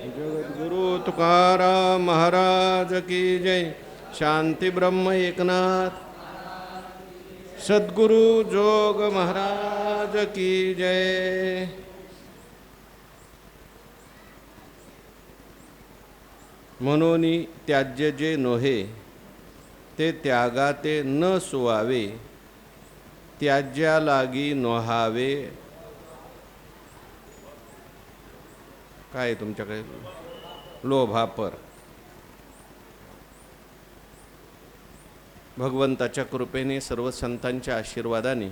जगद्गुरु तुकाराम महाराज की जय. शांती ब्रह्म एकनाथ सद्गुरु जोग महाराज की जय. म्हणून त्याज्य जे नोहे ते त्यागाते न सुवावे, त्याज्या लागी नोहावे. काय तुमच्याकडे लोभापर. भगवंताच्या कृपेने सर्व संतांच्या आशीर्वादाने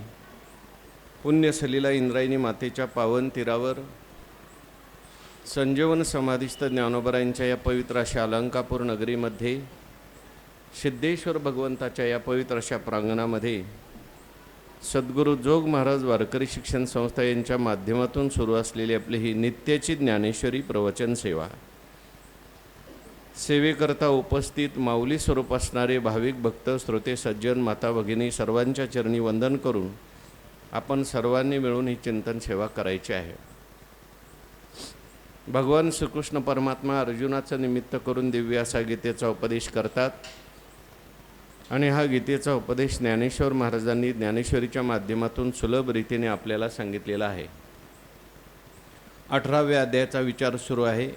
पुण्यसलीला इंद्रायणी मातेच्या पावन तीरावर संजीवन समाधिस्थ ज्ञानोबरायांच्या या पवित्र अशा अलंकापूर नगरीमध्ये सिद्धेश्वर भगवंताच्या या पवित्र अशा प्रांगणामध्ये सद्गुरू जोग महाराज वारकरी शिक्षण संस्था यांच्या माध्यमातून सुरू असलेली आपली ही नित्याची ज्ञानेश्वरी प्रवचन सेवा, सेवेकरता उपस्थित माऊली स्वरूप असणारे भाविक भक्त श्रोते सज्जन माता भगिनी सर्वांच्या चरणी वंदन करून आपण सर्वांनी मिळून ही चिंतन सेवा करायची आहे. भगवान श्रीकृष्ण परमात्मा अर्जुनाचं निमित्त करून दिव्य असा गीतेचा उपदेश करतात आणि हा गीतेचा उपदेश ज्ञानेश्वर महाराजांनी ज्ञानेश्वरीच्या माध्यमातून सुलभ रीतीने आपल्याला सांगितलेला आहे. 18व्या अध्यायाचा विचार सुरू आहे.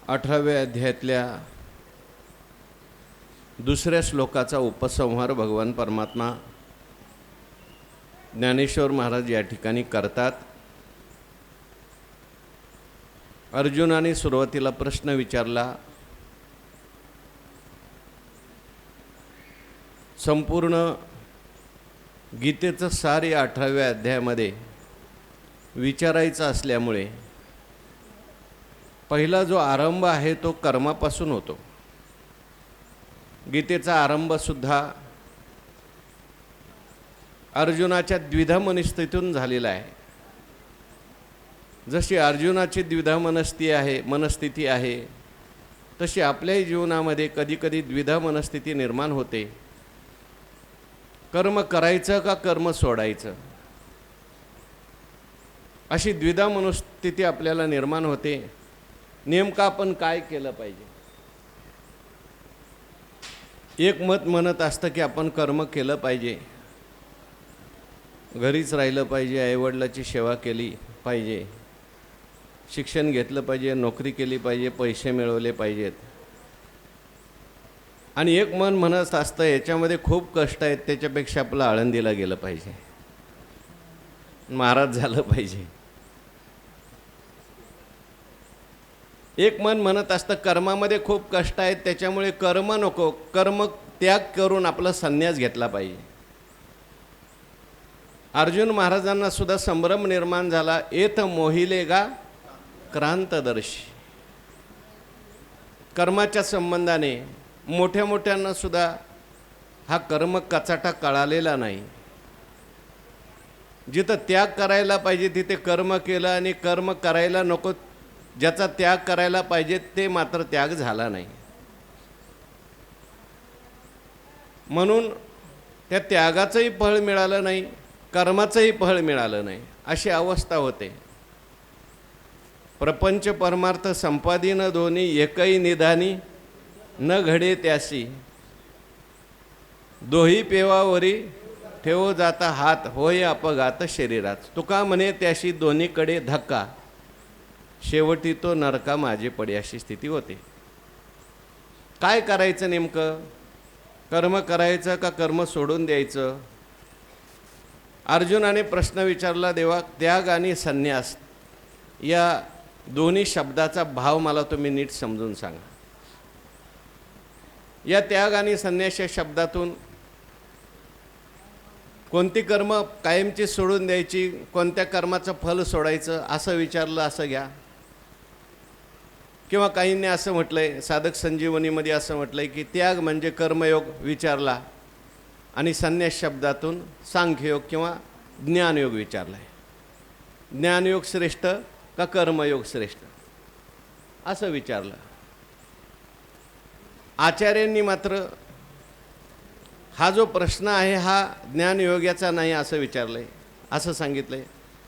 18व्या अध्यायातल्या दुसऱ्या श्लोकाचा उपसंहार भगवान परमात्मा ज्ञानेश्वर महाराज या ठिकाणी करतात. अर्जुनाने सुरुवातीला प्रश्न विचारला. संपूर्ण गीतेचं सार या 18व्या अध्यायामध्ये विचारायचं असल्यामुळे पहिला जो आरंभ आहे तो कर्मापासून होतो. गीतेचा आरंभसुद्धा अर्जुनाच्या द्विधा मनस्थितीतून झालेला आहे. जशी अर्जुनाची द्विधा मनस्थिती आहे तशी आपल्याही जीवनामध्ये कधीकधी द्विधा मनस्थिती निर्माण होते. कर्म करायचं का कर्म सोडायचं अशी द्विधा मनस्थिती आपल्याला निर्माण होते. नेमकं आपण काय केलं पाहिजे. एक मत म्हणत असतं की आपण कर्म केलं पाहिजे, घरीच राहिलं पाहिजे, आईवडिलाची सेवा केली पाहिजे, शिक्षण घेतलं पाहिजे, नोकरी केली पाहिजे, पैसे मिळवले पाहिजेत. आणि एक मन म्हणत असतं याच्यामध्ये खूप कष्ट आहेत, त्याच्यापेक्षा आपलं आळंदीला गेलं पाहिजे, महाराज झालं पाहिजे. एक मन म्हणत असतं कर्मामध्ये खूप कष्ट आहेत, त्याच्यामुळे कर्म नको, कर्म त्याग करून आपला संन्यास घेतला पाहिजे. अर्जुन महाराजांना सुद्धा संभ्रम निर्माण झाला. एत मोहिले गा क्रांतदर्शी. कर्माच्या संबंधाने मोठ्या मोठ्यांना सुद्धा हा कर्म कचाटा कळालेला नाही. जिथं त्याग करायला पाहिजे तिथे कर्म केलं आणि कर्म करायला नको ज्याचा त्याग करायला पाहिजे ते मात्र त्याग झाला नाही. म्हणून त्या त्यागाचंही फळ मिळालं नाही, कर्माचंही फळ मिळालं नाही, अशी अवस्था होते. प्रपंच परमार्थ संपादिन दोन्ही एकही निधानी न घडे त्यासी, दोही पेवावरी ठेवो जाता हात, होय अपघात शरीरात. तुका म्हणे त्याशी दोन्हीकडे धक्का, शेवटी तो नरका माझे पडे, अशी स्थिती होते. काय करायचं नेमकं. कर्म करायचं का कर्म सोडून द्यायचं. अर्जुनाने प्रश्न विचारला. देवा, त्याग आणि संन्यास या दोन्ही शब्दाचा भाव मला तुम्ही नीट समजून सांगा. या त्याग आणि संन्यास या शब्दातून कोणती कर्म कायमची सोडून द्यायची, कोणत्या कर्माचं फल सोडायचं असं विचारलं असं घ्या. किंवा काहींनी असं म्हटलंय, साधक संजीवनीमध्ये असं म्हटलंय की त्याग म्हणजे कर्मयोग विचारला आणि संन्यास शब्दातून सांख्ययोग किंवा ज्ञानयोग विचारला आहे. ज्ञानयोग श्रेष्ठ का कर्मयोग श्रेष्ठ असं विचारलं. आचार्यांनी मात्र हा जो प्रश्न आहे हा ज्ञानयोग्याचा नाही असं विचारलं आहे, असं सांगितलं आहे.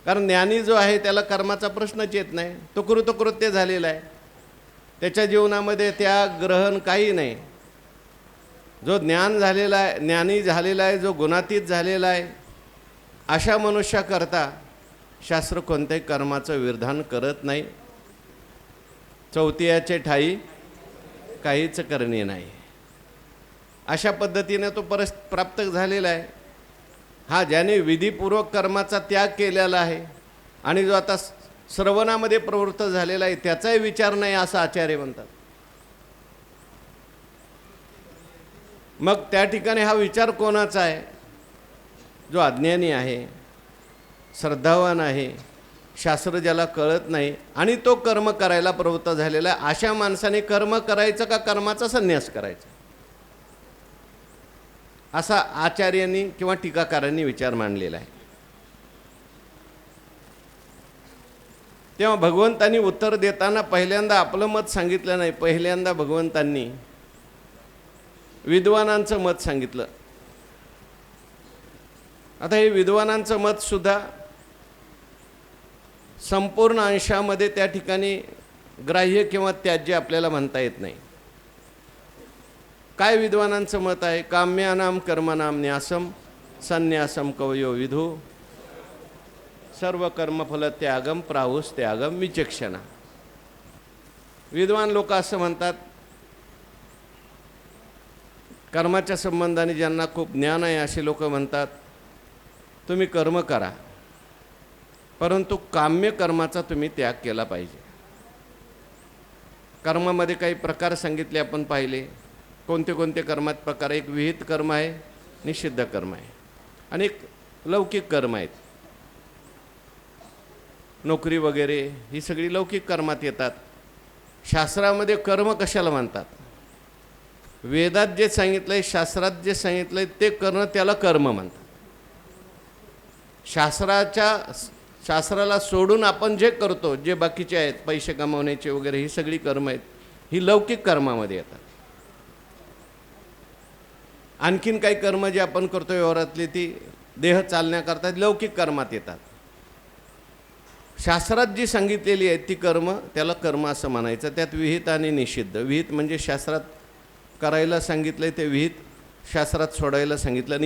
कारण ज्ञानी जो आहे त्याला कर्माचा प्रश्नच येत नाही, तो कृतकृत्य झालेला आहे. त्याच्या जीवनामध्ये त्याग ग्रहण काही नाही. जो ज्ञान झालेला आहे, ज्ञानी झालेला आहे, जो गुणातीत झालेला आहे, अशा मनुष्याकरता शास्त्र कोणत्याही कर्माचं विधान करत नाही. चौथियाचे ठाई काहीच करणे नाही, अशा पद्धतीने तो प्राप्त झालेला आहे. हा ज्याने विधीपूर्वक कर्माचा त्याग केलेला आहे आणि जो आता श्रवणामध्ये प्रवृत्त झालेला आहे त्याचाही विचार नाही असं आचार्य म्हणतात. मग त्या ठिकाणी हा विचार कोणाचा आहे? जो अज्ञानी आहे, श्रद्धावान आहे, शास्त्र ज्याला कळत नाही आणि तो कर्म करायला प्रवृत्त झालेला आहे, अशा माणसाने कर्म करायचं का कर्माचा संन्यास करायचा, असा आचार्यांनी किंवा टीकाकारांनी विचार मांडलेला आहे. तेव्हा भगवंतांनी उत्तर देताना पहिल्यांदा आपलं मत सांगितलं नाही, पहिल्यांदा भगवंतांनी विद्वानांचं मत सांगितलं. आता हे विद्वानांचं मत सुद्धा संपूर्ण अंशामध्ये त्या ठिकाणी ग्राह्य किंवा त्याज्य आपल्याला म्हणता येत नाही. काय विद्वानांचं मत आहे? काम्यानाम कर्मनाम न्यासम संन्यासम कवयो विधू सर्व कर्मफल त्यागम प्राहुस त्यागम विचक्षणा. विद्वान लोक असं म्हणतात, कर्माच्या संबंधाने ज्यांना खूप ज्ञान आहे असे लोक म्हणतात, तुम्ही कर्म करा परंतु काम्य कर्माचा तुम्ही त्याग केला पाहिजे. कर्मामध्ये काही प्रकार सांगितले आपण पाहिले. कोणते कोणते कर्मात प्रकार? एक विहित कर्म आहे, निषिद्ध कर्म आहे, आणि एक लौकिक कर्म आहेत. नोकरी वगैरे ही सगळी लौकिक कर्मात येतात. शास्त्रामध्ये कर्म कशाला म्हणतात? वेदात जे सांगितलं आहे, शास्त्रात जे सांगितलं आहे ते करणं, त्याला कर्म म्हणतात. शास्त्राला सोडून आपण जे करतो, जे बाकीचे आहेत पैसे कमावण्याचे वगैरे, ही सगळी कर्म आहेत, ही लौकिक कर्मामध्ये येतात. आणखीन काही कर्म जे आपण करतो व्यवहारातली, ती देह चालण्याकरता लौकिक कर्मात येतात. शास्त्रात जी सांगितलेली आहेत ती कर्म, त्याला कर्म असं म्हणायचं. त्यात विहित आणि निषिद्ध. विहित म्हणजे शास्त्रात करायला सांगितलं आहे ते विहित, शास्त्रात सोडायला सांगितलं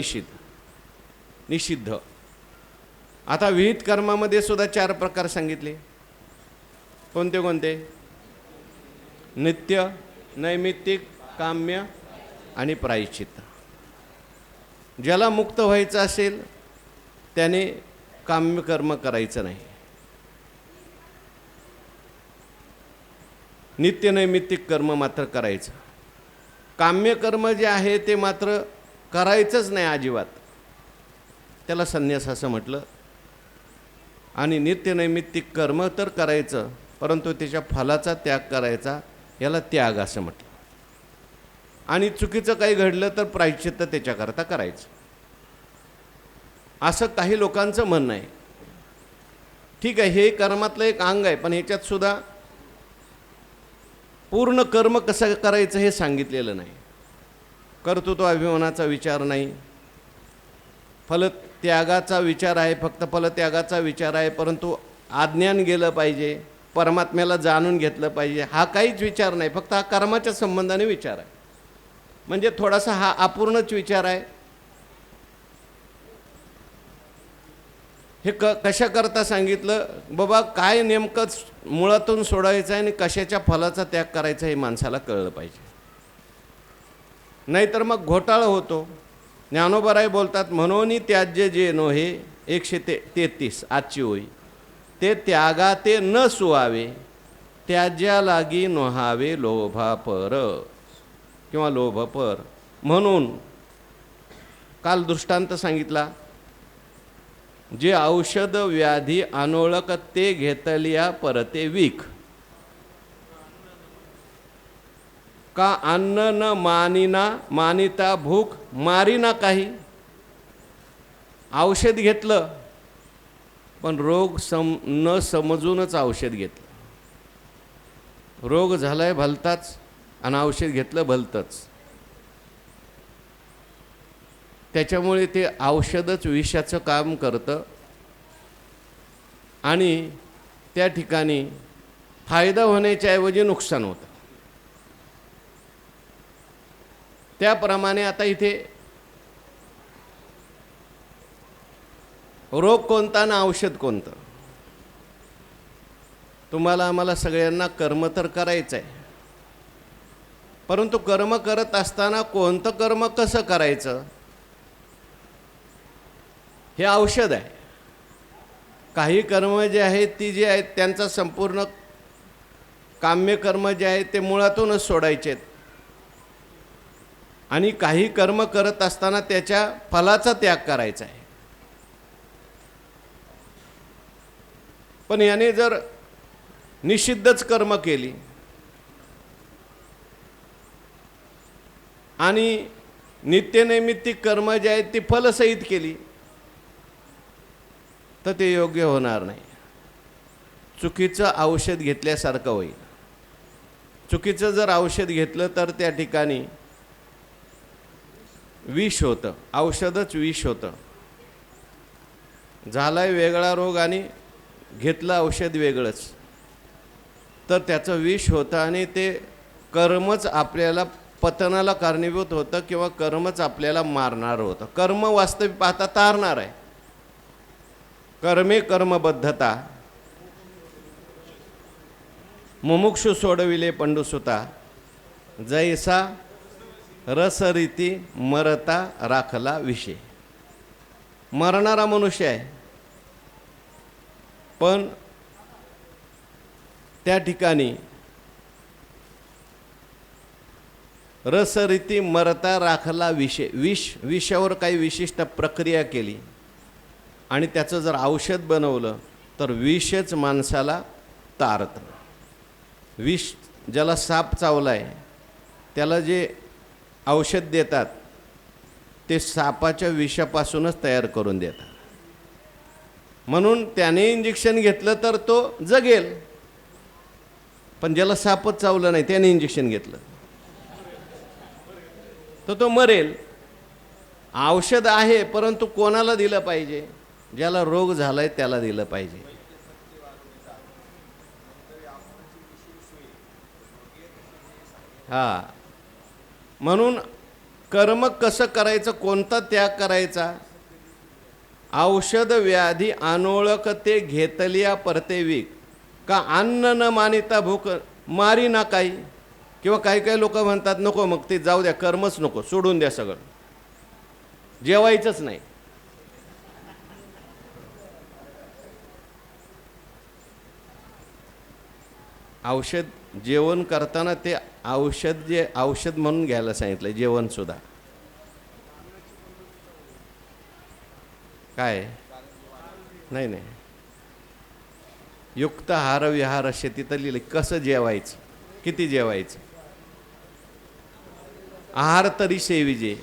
निषिद्ध. आता विहित कर्मामध्ये सुद्धा 4 प्रकार सांगितले. कोणते कोणते? नित्य, नैमित्तिक, काम्य आणि प्रायश्चित्त. ज्याला मुक्त व्हायचं असेल त्याने काम्य कर्म करायचं नाही. नित्य नैमित्तिक कर्म मात्र करायचं. काम्य कर्म जे आहे ते मात्र करायचंच नाही अजिबात, त्याला संन्यास असं म्हटलं. आणि नित्य नैमित्तिक कर्म तर करायचं परंतु त्याच्या फलाचा त्याग करायचा, याला त्याग असं म्हटलं. आणि चुकीचं काही घडलं तर प्रायश्चित्त त्याच्याकरता करायचं, असं काही लोकांचं म्हणणं आहे. ठीक आहे, हे कर्मातलं एक अंग आहे, पण ह्याच्यात सुद्धा पूर्ण कर्म कसं करायचं हे सांगितलेलं नाही. कर्तृत्व अभिमानाचा विचार नाही, फलत्यागाचा विचार आहे, फक्त फलत्यागाचा विचार आहे. परंतु अज्ञान गेलं पाहिजे, परमात्म्याला जाणून घेतलं पाहिजे, हा काहीच विचार नाही. फक्त हा कर्माच्या संबंधाने विचार आहे. म्हणजे थोडासा हा अपूर्णच विचार आहे. हे कशाकरता सांगितलं? बाबा काय नेमकं मुळातून सोडायचं आहे आणि कशाच्या फलाचा त्याग करायचा हे माणसाला कळलं पाहिजे. नाहीतर मग घोटाळा होतो. ज्ञानोबराय बोलतात, म्हणून त्याज्य जे नोहे 133 आजची होई ते त्यागा ते न सुवावे, त्याज्या लागी नोहावे लोभापर किंवा लोभपर. म्हणून काल दृष्टांत सांगितला, जे औषध व्याधी अनोळक ते घेतलिया परते वीक. का अन्न न मानिना मानिता भूक मारिना काही. औषध घेतलं पण रोग न समजूनच औषध घेतलं. रोग झालाय भलताच आणि औषध घेतलं भलतंच. त्याच्यामुळे ते औषधच विषाचं काम करतं आणि त्या ठिकाणी फायदा होण्याच्या ऐवजी नुकसान होतं. त्याप्रमाणे आता इथे रोग कोणता ना औषध कोणतं? तुम्हाला आम्हाला सगळ्यांना कर्म तर करायचं आहे, परंतु कर्म करत असताना कोणतं कर्म कसं करायचं हे औषध आहे. काही कर्म जे आहेत ती जे आहेत त्यांचा संपूर्ण काम्य कर्म जे आहेत ते मुळातूनच सोडायचे आहेत, आणि काही कर्म करत असताना त्याच्या फलाचा त्याग करायचा आहे. पण याने जर निषिद्धच कर्म केली आणि नित्यनैमित्तिक कर्म जे आहेत ती फलसहित केली तर ते योग्य होणार नाही. चुकीचं औषध घेतल्यासारखं होईल. चुकीचं जर औषध घेतलं तर त्या ठिकाणी विष होतं, औषधच विष होतं. झालाय वेगळा रोग आणि घेतलं औषध वेगळंच, तर त्याचं विष होतं आणि ते कर्मच आपल्याला पतनाला कारणीभूत होतं किंवा कर्मच आपल्याला मारणार होतं. कर्म वास्तविक पाहता तारणार आहे. कर्मे कर्मबद्धता मुमुक्षु सोडविले पंडुसुता, जैसा रसरीती मरता राखला विषय. मरणारा मनुष्य आहे, पण त्या ठिकाणी रसरीती मरता राखला विषय. विषावर काही विशिष्ट प्रक्रिया केली आणि त्याचं जर औषध बनवलं तर विषच माणसाला तारतं. विष, ज्याला साप चावलाय त्याला जे औषध देतात ते सापाच्या विषापासूनच तयार करून देतात. म्हणून त्याने इंजेक्शन घेतलं तर तो जगेल, पण ज्याला सापच चावलं नाही त्याने इंजेक्शन घेतलं तर तो मरेल. औषध आहे, परंतु कोणाला दिलं पाहिजे? ज्याला रोग झालाय त्याला दिलं पाहिजे. हा, म्हणून कर्म कसं करायचं, कोणता त्याग करायचा? औषध व्याधी अनोळख ते घेतलिया परतेविक, का अन्न न मानिता भूक मारी ना काही. किंवा काही काही लोक म्हणतात नको मग ते जाऊ द्या, कर्मच नको, सोडून द्या सगळं, जेवायचंच नाही. औषध जेवण करताना ते औषध जे औषध म्हणून घ्यायला सांगितलं, जेवणसुद्धा. काय नाही नाही, युक्त आहार विहार असे तिथं लिहिले कसं जेवायचं, किती जेवायचं. आहार तरी सेविजे,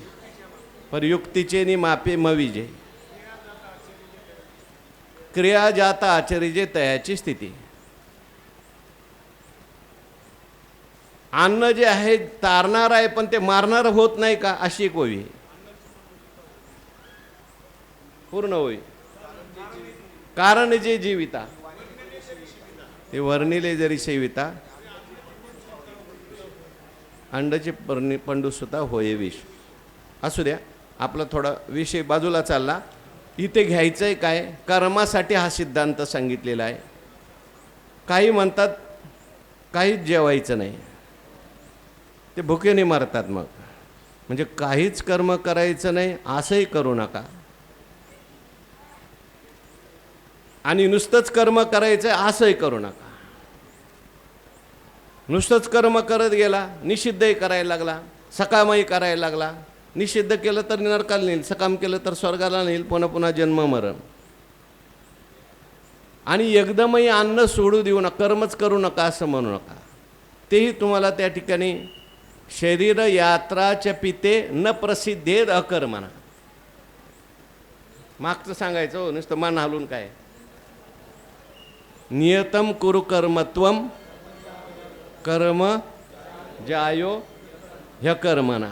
पर युक्तीचे नि मापे मविजे, क्रिया जाता आचरिजे तयाची स्थिती. अन्न जे आहे तारणार आहे पण ते मारणार होत नाही का, अशी एक ओवी पूर्ण होई. कारण जे जीविता ते वर्णिले जरी सेविता, अंडाचे पंडुसुता होय विष. असू द्या, आपला थोडा विषय बाजूला चालला. इथे घ्यायचं आहे काय, कर्मासाठी हा सिद्धांत सांगितलेला आहे. काही म्हणतात काहीच जेवायचं नाही, ते भुकेने मरतात. मग म्हणजे काहीच कर्म करायचं नाही असंही करू नका, आणि नुसतंच कर्म करायचं असंही करू नका. नुसतंच कर्म करत गेला, निषिद्धही करायला लागला, सकामही करायला लागला. निषिद्ध केलं तर नरकाला नेईल, सकाम केलं तर स्वर्गाला नेईल, पुन्हा पुन्हा जन्म मरण. आणि एकदमही अन्न सोडू देऊ नका, कर्मच करू नका असं म्हणू नका. तेही तुम्हाला त्या ठिकाणी शरीर यात्राच पिते न प्रसिद्धेद अकर्मणा. मागचं सांगायचं हो, नुसतं मान हलून काय. नियतम कुरु कर्मत्वम कर्म जायो ह्यकर्मणा,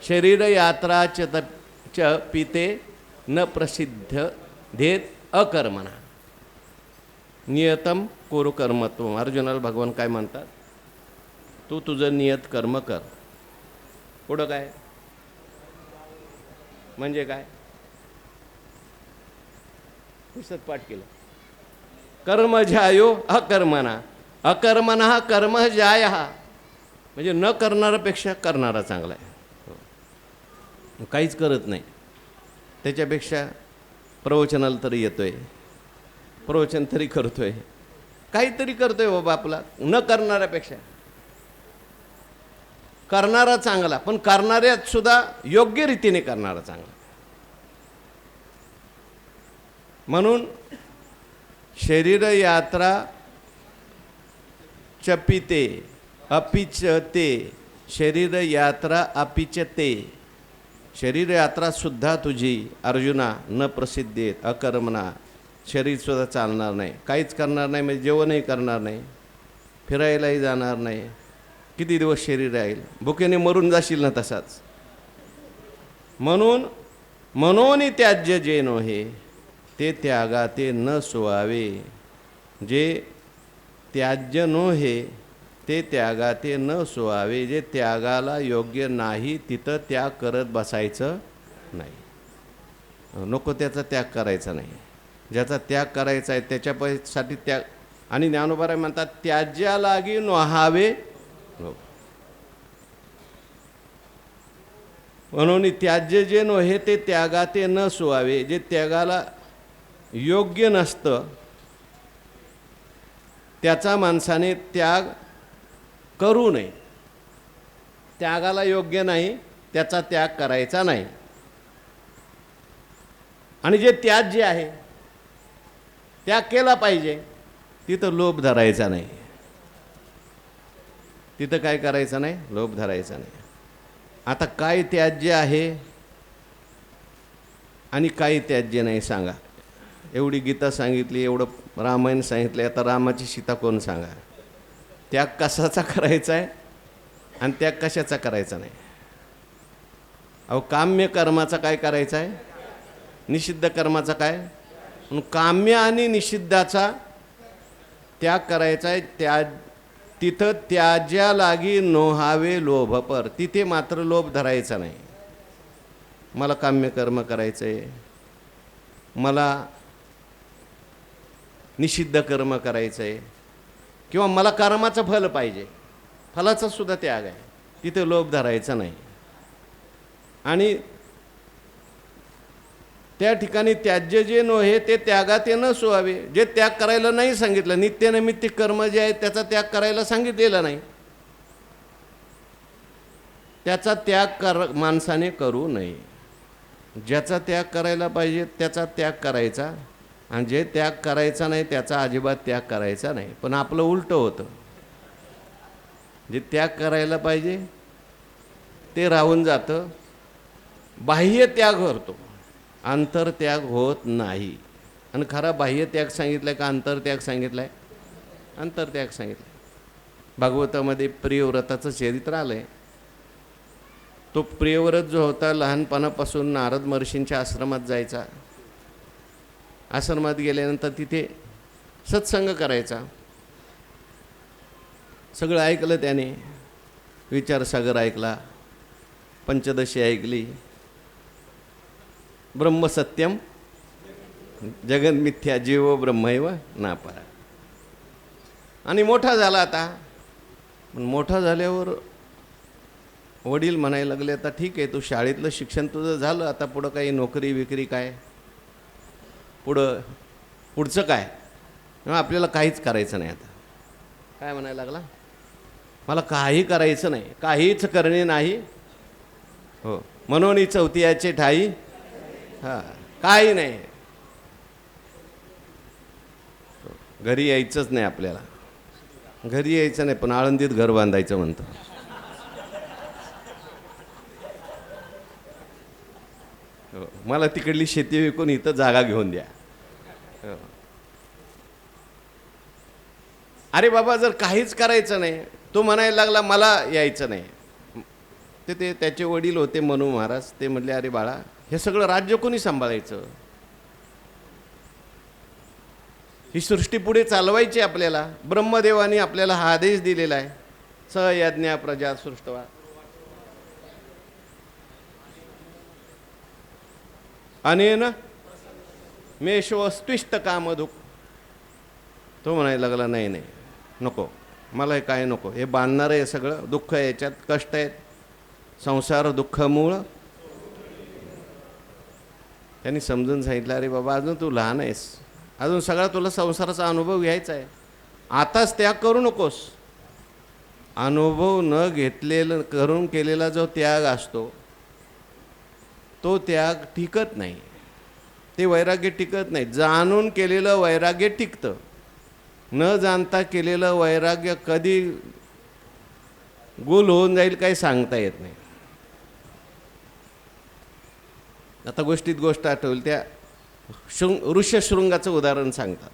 शरीर यात्राच च पिते न प्रसिद्ध धेत अकर्मणा. नियतम कुरु कर्मत्वम. अर्जुनाला भगवान काय म्हणतात, तू तुझं नियत कर्म कर. पुढं काय म्हणजे काय पुस्तक पाठ केलं. कर्म ज्यायो अकर्मणा अकर्मणः कर्म ज्याय, म्हणजे न करणाऱ्यापेक्षा करणारा चांगला आहे. काहीच करत नाही त्याच्यापेक्षा प्रवचनाला तरी येतोय, प्रवचन तरी करतोय, काहीतरी करतोय बाबा आपला. न करणाऱ्यापेक्षा करणारा चांगला, पण करणाऱ्यात सुद्धा योग्य रीतीने करणारा चांगला. म्हणून शरीर यात्रा चपिते अपिच ते, शरीर यात्रा अपिच ते, शरीर यात्रा सुद्धा तुझी अर्जुना न प्रसिद्धेत अकर्मणा, शरीर सुद्धा चालणार नाही, काहीच करणार नाही, म्हणजे जेवणही करणार नाही, फिरायलाही जाणार नाही. किती दिवस शरीर राहील, भुकेने मरून जाशील ना तसाच. म्हणून मनोनी त्याज्य जे नोहे ते त्यागा ते न सोवावे, जे त्याज्य नोहे ते त्यागा ते न सोवावे, जे त्यागाला योग्य नाही तिथं त्याग करत बसायचं नाही. नको त्याचा त्याग करायचा नाही. ज्याचा त्याग करायचा आहे त्याच्यासाठी त्याग. आणि ज्ञानोबा म्हणतात त्याज्या लागी नोहावे, म्हणून त्याज्य जे नोहे ते त्यागा ते न सोवावे, जे त्यागाला योग्य नसतं त्याचा माणसाने त्याग करू नये. त्यागाला योग्य नाही त्याचा त्याग करायचा नाही. आणि जे त्याज्य आहे त्याग केला पाहिजे, तिथं लोभ धरायचा नाही. तिथं काय करायचं नाही, लोभ धरायचा नाही. आता काय त्याज्य आहे आणि काय त्याज्य नाही सांगा. एवढी गीता सांगितली, एवढं रामायण सांगितलं, आता रामाची सीता कोण सांगा. त्याग कशाचा करायचा आहे आणि त्याग कशाचा करायचा नाही. अहो काम्य कर्माचा काय करायचा आहे, निषिद्ध कर्माचा काय. म्हणून काम्य आणि निषिद्धाचा त्याग करायचा आहे. तिथं त्याज्या लागी नोहावे लोभ पर, तिथे मात्र लोभ धरायचा नाही. मला काम्य कर्म करायचं आहे, मला निषिद्ध कर्म करायचं आहे, किंवा मला कर्माचं फल पाहिजे, फलाचा सुद्धा त्याग आहे, तिथे लोभ धरायचा नाही. आणि त्या ठिकाणी त्याज्य जे नोहे ते त्यागाते न सोहावे, जे त्याग करायला नाही सांगितलं, नित्यनैमित्तिक कर्म जे आहे त्याचा त्याग करायला सांगितलेला नाही, त्याचा त्याग माणसाने करू नये. ज्याचा त्याग करायला पाहिजे त्याचा त्याग करायचा, आणि जे त्याग करायचा नाही त्याचा अजिबात त्याग करायचा नाही. पण आपलं उलटं होतं, जे त्याग करायला पाहिजे ते राहून जातं, बाह्य त्याग करतो, अंतरत्याग होत नाही. आणि खरा बाह्य त्याग सांगितलाय का अंतरत्याग सांगितलाय? अंतरत्याग सांगितलाय. भागवतामध्ये प्रियव्रताचं चरित्र आलंय. तो प्रियव्रत जो होता लहानपणापासून नारद महर्षींच्या आश्रमात जायचा. आश्रमात गेल्यानंतर तिथे सत्संग करायचा. सगळं ऐकलं त्याने, विचारसागर ऐकला, पंचदशी ऐकली, ब्रह्मसत्यम जगन्मिथ्या जीव ब्रह्मैव नापरा. आणि मोठा झाला आता. मोठा झाल्यावर वडील म्हणायला लागले, आता ठीक आहे, तू शाळेतलं शिक्षण तुझं झालं, आता पुढं काही नोकरी विक्री काय, पुढचं काय, आपल्याला काहीच करायचं नाही. आता काय म्हणायला लागला, मला काही करायचं नाही, काहीच करणे नाही. हो, म्हणून चौथीयाचे ठाई, हां काही नाही, घरी यायचंच नाही आपल्याला. घरी यायचं नाही, पण आळंदीत घर बांधायचं म्हणतो. हो, मला तिकडली शेती विकून इथं जागा घेऊन द्या. हो. अरे बाबा, जर काहीच करायचं नाही, तो म्हणायला लागला मला यायचं नाही. ते त्याचे वडील होते मनू महाराज, ते म्हणले, अरे बाळा, हे सगळं राज्य कोणी सांभाळायचं, ही सृष्टी पुढे चालवायची आपल्याला. ब्रह्मदेवानी आपल्याला हा आदेश दिलेला आहे, स यज्ञ प्रजा सृष्टवा. अनेन मेषवस्त्विष्ट कामदुःख. तो म्हणायला लागला नाही नाही नको, मला हे काय नको, हे बांधणारं आहे सगळं, दुःख आहे याच्यात, कष्ट आहेत, संसार दुःख मूळ. त्यांनी समजून सांगितलं, अरे बाबा अजून तू लहान आहेस, अजून सगळा तुला संसाराचा अनुभव घ्यायचा आहे, आताच त्याग करू नकोस. अनुभव न घेतलेलं करून केलेला जो त्याग असतो तो त्याग टिकत नाही, ते वैराग्य टिकत नाही. जाणून केलेलं वैराग्य टिकतं, न जाणता केलेलं वैराग्य कधी गुल होऊन जाईल काही सांगता येत नाही. आता गोष्टीत गोष्ट आठवली, त्या ऋष्यशृंगाचं उदाहरण सांगतात.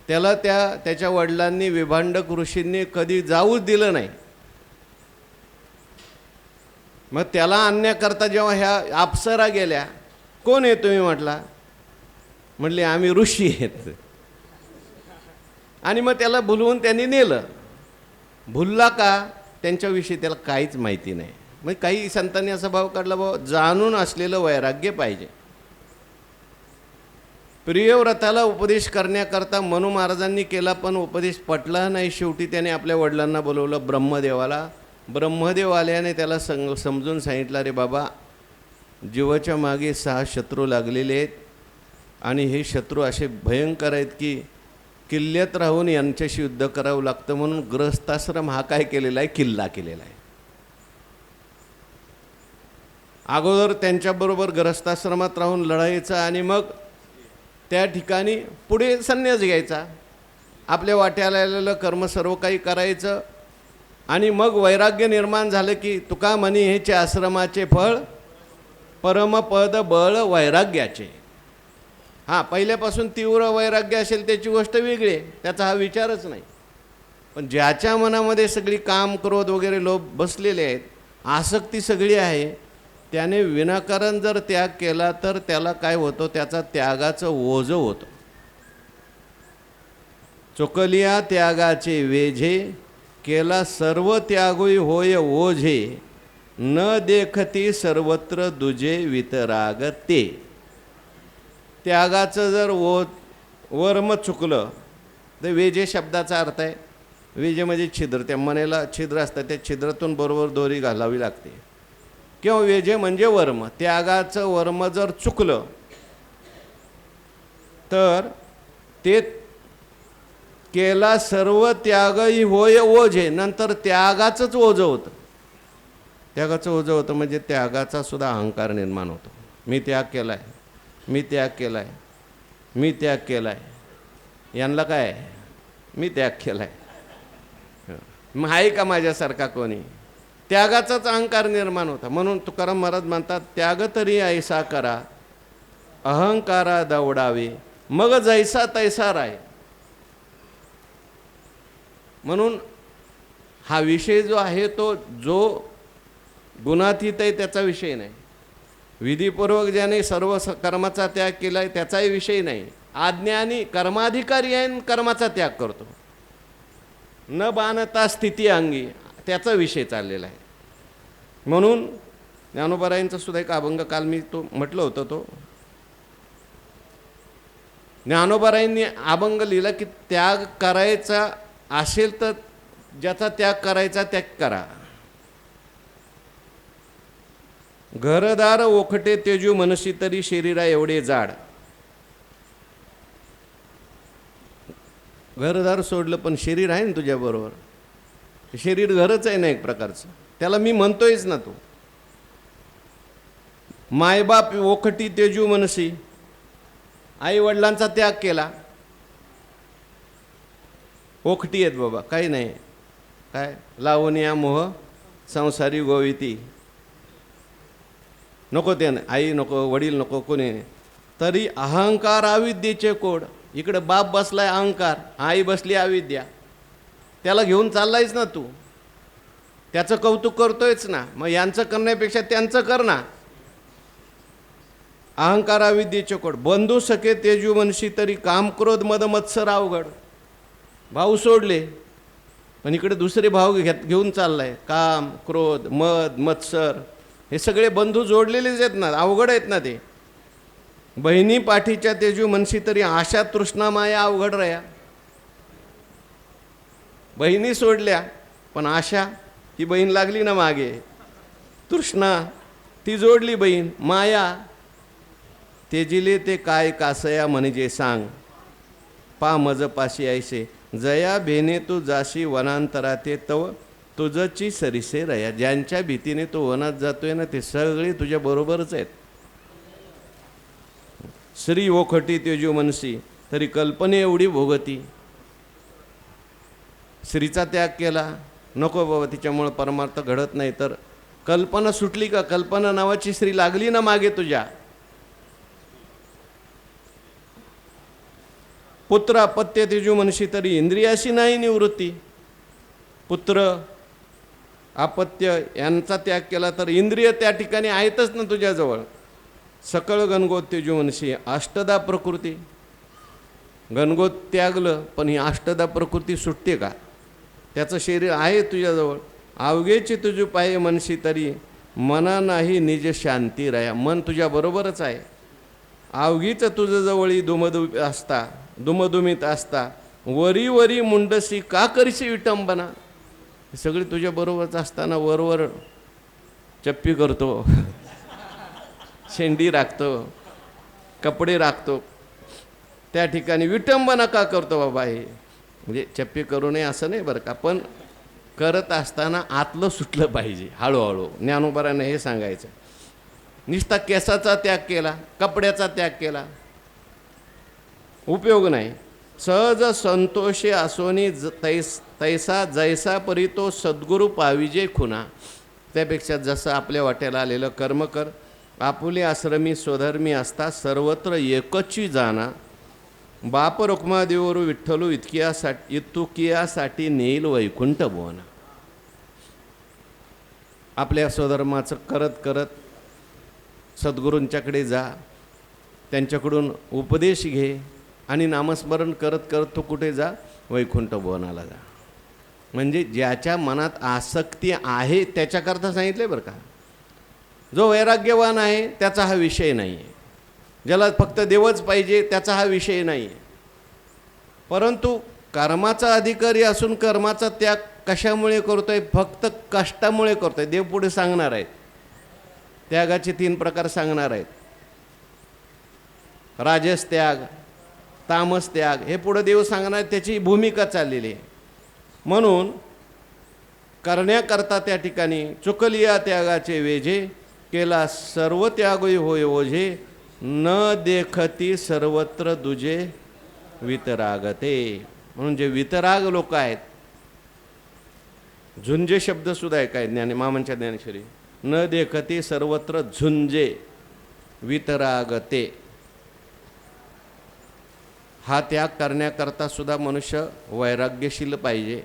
त्याला त्याच्या वडिलांनी विभांडक ऋषींनी कधी जाऊच दिलं नाही. मग त्याला आणण्याकरता जेव्हा ह्या अप्सरा गेल्या, कोण आहे तुम्ही म्हटला, म्हटले आम्ही ऋषी आहेत. आणि मग त्याला भुलवून त्यांनी नेलं. भुलला का, त्यांच्याविषयी त्याला काहीच माहिती नाही. मग काही संतांनी असा भाव काढला, बाबा जाणून असलेलं वैराग्य पाहिजे. प्रियव्रताला उपदेश करण्याकरता मनू महाराजांनी केला, पण उपदेश पटला नाही. शेवटी त्याने आपल्या वडिलांना बोलवलं, ब्रह्मदेवाला. ब्रह्मदेव आल्याने त्याला समजून सांगितलं, अरे बाबा जीवाच्या मागे 6 शत्रू लागलेले आहेत आणि हे शत्रू असे भयंकर आहेत की किल्ल्यात राहून यांच्याशी युद्ध करावं लागतं. म्हणून गृहस्थाश्रम हा काय केलेला आहे, किल्ला केलेला आहे. अगोदर त्यांच्याबरोबर गृहस्थाश्रमात राहून लढायचं आणि मग त्या ठिकाणी पुढे संन्यास घ्यायचा, आपल्या वाट्याला आलेलं कर्म सर्व काही करायचं. आणि मग वैराग्य निर्माण झालं की तुका म्हणी हेचे आश्रमाचे फळ परमपद बळ वैराग्याचे. हां, पहिल्यापासून तीव्र वैराग्य असेल त्याची गोष्ट वेगळी आहे, त्याचा हा विचारच नाही. पण ज्याच्या मनामध्ये सगळी काम क्रोध वगैरे लोभ बसलेले आहेत, आसक्ती सगळी आहे, त्याने विनाकारण जर त्याग केला तर त्याला काय होतं, त्याचा त्यागाचं ओझं होतं. चुकलिया त्यागाचे वेझे, केला सर्व त्यागोई होय ओझे, न देखती सर्वत्र दुजे वितराग ते. त्यागाचं जर वर्म चुकलं तर वेजे शब्दाचा अर्थ आहे, वेजे म्हणजे छिद्र, त्या मनेला छिद्र असतं, त्या छिद्रातून बरोबर दोरी घालावी लागते. किंवा वेजे म्हणजे वर्म, त्यागाचं वर्म जर चुकलं तर ते केला सर्व त्यागही होय ओझे, नंतर त्यागाचंच ओझं होतं. त्यागाचं ओझं होतं म्हणजे त्यागाचा सुद्धा अहंकार निर्माण होतो. मी त्याग केला आहे, मी त्याग केला आहे, मी त्याग केला आहे. यांना काय, मी त्याग केला आहे, मग आहे का माझ्यासारखा कोणी. त्यागाचाच अहंकार निर्माण होता. म्हणून तुकाराम महाराज म्हणतात, त्याग तरी ऐसा करा अहंकारा दवडावे, मग जैसा तैसा राय. म्हणून हा विषय जो आहे तो जो गुणातीत आहे त्याचा विषय नाही. विधीपूर्वक ज्याने सर्व कर्माचा त्याग केला आहे त्याचाही विषय नाही. अज्ञानी कर्माधिकारी आहे, कर्माचा त्याग करतो, न बाणता स्थिती अंगी, त्याचा विषय चाललेला आहे. म्हणून ज्ञानोबारायांचा सुद्धा एक अभंग काल मी तो म्हटलं होतं, तो ज्ञानोबारायांनी अभंग लिहिला की त्याग करायचा असेल तर ज्याचा त्याग करायचा त्याग करा. घरदार ओखटे तेजू मनसी तरी शरीरा एवढे जाड. घरदार सोडलं पण शरीर आहे ना तुझ्याबरोबर, शरीर घरच आहे ना एक प्रकारचं, त्याला मी म्हणतोयच ना तू. मायबाप ओखटी तेजू मनसी, आई वडिलांचा त्याग केला, ओखटी आहेत बाबा, काही नाही, काय लावण्या मोह संसारी गोविती, नको ते आई नको, वडील नको, कोणी. तरी अहंकार अविद्येचे कोड. इकडं बाप बसलाय अहंकार, आई बसली अविद्या, त्याला घेऊन चाललायच ना तू, त्याचं कौतुक करतोयच ना. मग यांचं करण्यापेक्षा त्यांचं कर ना. अहंकार अविद्येचे कोड. बंधू सखे तेजू मनशी तरी काम क्रोध मद मत्सर अवघड. भाऊ सोडले पण इकडे दुसरे भाव घेऊन चाललाय. काम क्रोध मद मत्सर हे सगळे बंधू जोडलेलेच आहेत ना, अवघड आहेत ना ते. बहिणी पाठीच्या तेजू मनशी तरी आशा तृष्णा माया अवघड रया. बहिणी सोडल्या पण आशा ही बहीण लागली ना मागे. तृष्णा ती जोडली बहीण. माया तेजिले ते काय कासया म्हणजे सांग. पा मज पाशी ऐसे जया भेने तू जाशी वनांतरा ते तव तुझची सरिसे रया. ज्यांच्या भीतीने तो वनात जातोय ना ते सगळे तुझ्या बरोबरच आहेत. श्री ओखटी तेजू मनसी तरी कल्पने एवढी भोगती. श्रीचा त्याग केला नको बाबा तिच्यामुळं परमार्थ घडत नाही. तर कल्पना सुटली का? कल्पना नावाची स्त्री लागली ना मागे तुझ्या. पुत्र अपत्य तेजू मनशी तरी इंद्रियाशी नाही निवृत्ती. पुत्र अपत्य यांचा त्याग केला तर इंद्रिय त्या ठिकाणी आहेतच ना तुझ्याजवळ. सकळ गणगोत तेजू मनशी अष्टदा प्रकृती. गणगोत त्यागलं पण ही अष्टदा प्रकृती सुटते का? त्याचं शरीर आहे तुझ्याजवळ. अवघेची तुझू पाये मनशी तरी मना नाही निज शांती राया. मन तुझ्याबरोबरच आहे. अवघीच तुझं जवळी दुमदुमीत असता वरी वरी मुंडसी का करशी विटंबना. सगळी तुझ्याबरोबरच असताना वरवर चप्पी करतो, शेंडी राखतो, कपडे राखतो. त्या ठिकाणी विटंबना का करतो बाबा? हे म्हणजे चप्पी करू नये असं नाही बरं का, पण करत असताना आतलं सुटलं पाहिजे हळूहळू. ज्ञानोबाराने हे सांगायचं. नुसता केसाचा त्याग केला, कपड्याचा त्याग केला, उपयोग नाही. सहज संतोषे असोनी तैसा जैसा परी तो सद्गुरू पाविजे खुना. त्यापेक्षा जसं आपल्या वाट्याला आलेलं कर्म कर. आपुले आश्रमी स्वधर्मी असता सर्वत्र एकची जाना. बाप रुक्मादेवरू विठ्ठलू इतुकियासाठी नेईल वैकुंठ भुवना. आपल्या स्वधर्माचं करत करत सद्गुरूंच्याकडे जा, त्यांच्याकडून उपदेश घे आणि नामस्मरण करत करत तो कुठे जा? वैकुंठ भुवनाला जा. म्हणजे ज्याच्या मनात आसक्ती आहे त्याच्याकरता सांगितले बरं का. जो वैराग्यवान आहे त्याचा हा विषय नाही आहे. ज्याला फक्त देवच पाहिजे त्याचा हा विषय नाही आहे. परंतु कर्माचा अधिकारी असून कर्माचा त्याग कशामुळे करतोय? फक्त कष्टामुळे करतोय. देव पुढे सांगणार आहेत. त्यागाचे 3 प्रकार सांगणार आहेत. राजस त्याग, तामस त्याग हे पुढे देव सांगणार आहेत. त्याची भूमिका चाललेली आहे. म्हणून करण्याकरता त्या ठिकाणी चुकलिया त्यागाचे वेजे केला सर्व त्यागोई होय ओझे न देखती सर्वत्र दुजे वितरागते. म्हणून जे वितराग लोक आहेत, झुंजे शब्द सुद्धा आहे काय मामांच्या ज्ञानेश्वरी. न देखती सर्वत्र झुंजे वितरागते. हा त्याग करण्याकरता सुद्धा मनुष्य वैराग्यशील पाहिजे,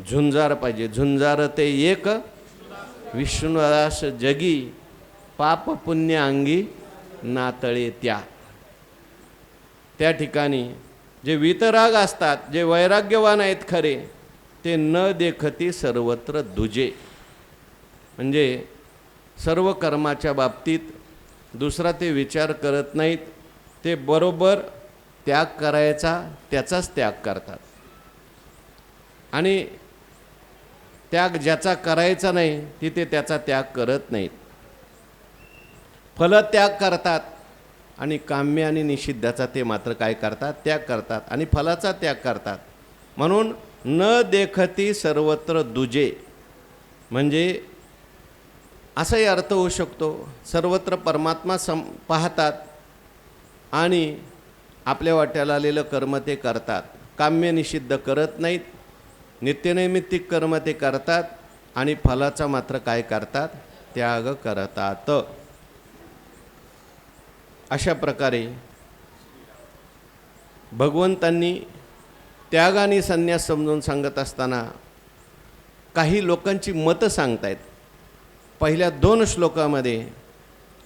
झुंजार पाहिजे. झुंजार ते एक विष्णुदास जगी पाप पुण्य अंगी नातळे त्या. त्या ठिकाणी जे वितराग असतात, जे वैराग्यवान आहेत खरे, ते न देखती सर्वत्र दुजे. म्हणजे सर्व कर्माच्या बाबतीत दुसरा ते विचार करत नाहीत. ते बरोबर त्याग करायचा त्याचाच त्याग करतात. आणि त्याग ज्याचा करायचा नाही तिथे त्याचा त्याग करत नाहीत. फलत्याग करतात आणि काम्य आणि निषिद्धाचा ते मात्र काय करतात? त्याग करतात आणि फलाचा त्याग करतात. म्हणून न देखती सर्वत्र दुजे म्हणजे असाही अर्थ होऊ शकतो. सर्वत्र परमात्मा पाहतात आणि आपल्या वाट्याला आलेलं कर्म ते करतात. काम्य निषिद्ध करत नाहीत. नित्यनैमित्तिक कर्म ते करतात आणि फलाचा मात्र काय करतात? त्याग करतात. अशा प्रकारे भगवंतांनी त्याग आणि संन्यास समजून सांगत असताना काही लोकांची मतं सांगतायत. पहिल्या 2 श्लोकामध्ये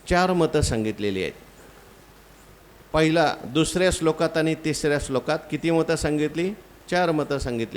4 मतं सांगितलेली आहेत. पहिला 2ऱ्या श्लोकात आणि 3ऱ्या श्लोकात किती मतं सांगितली? 4 मतं सांगितली.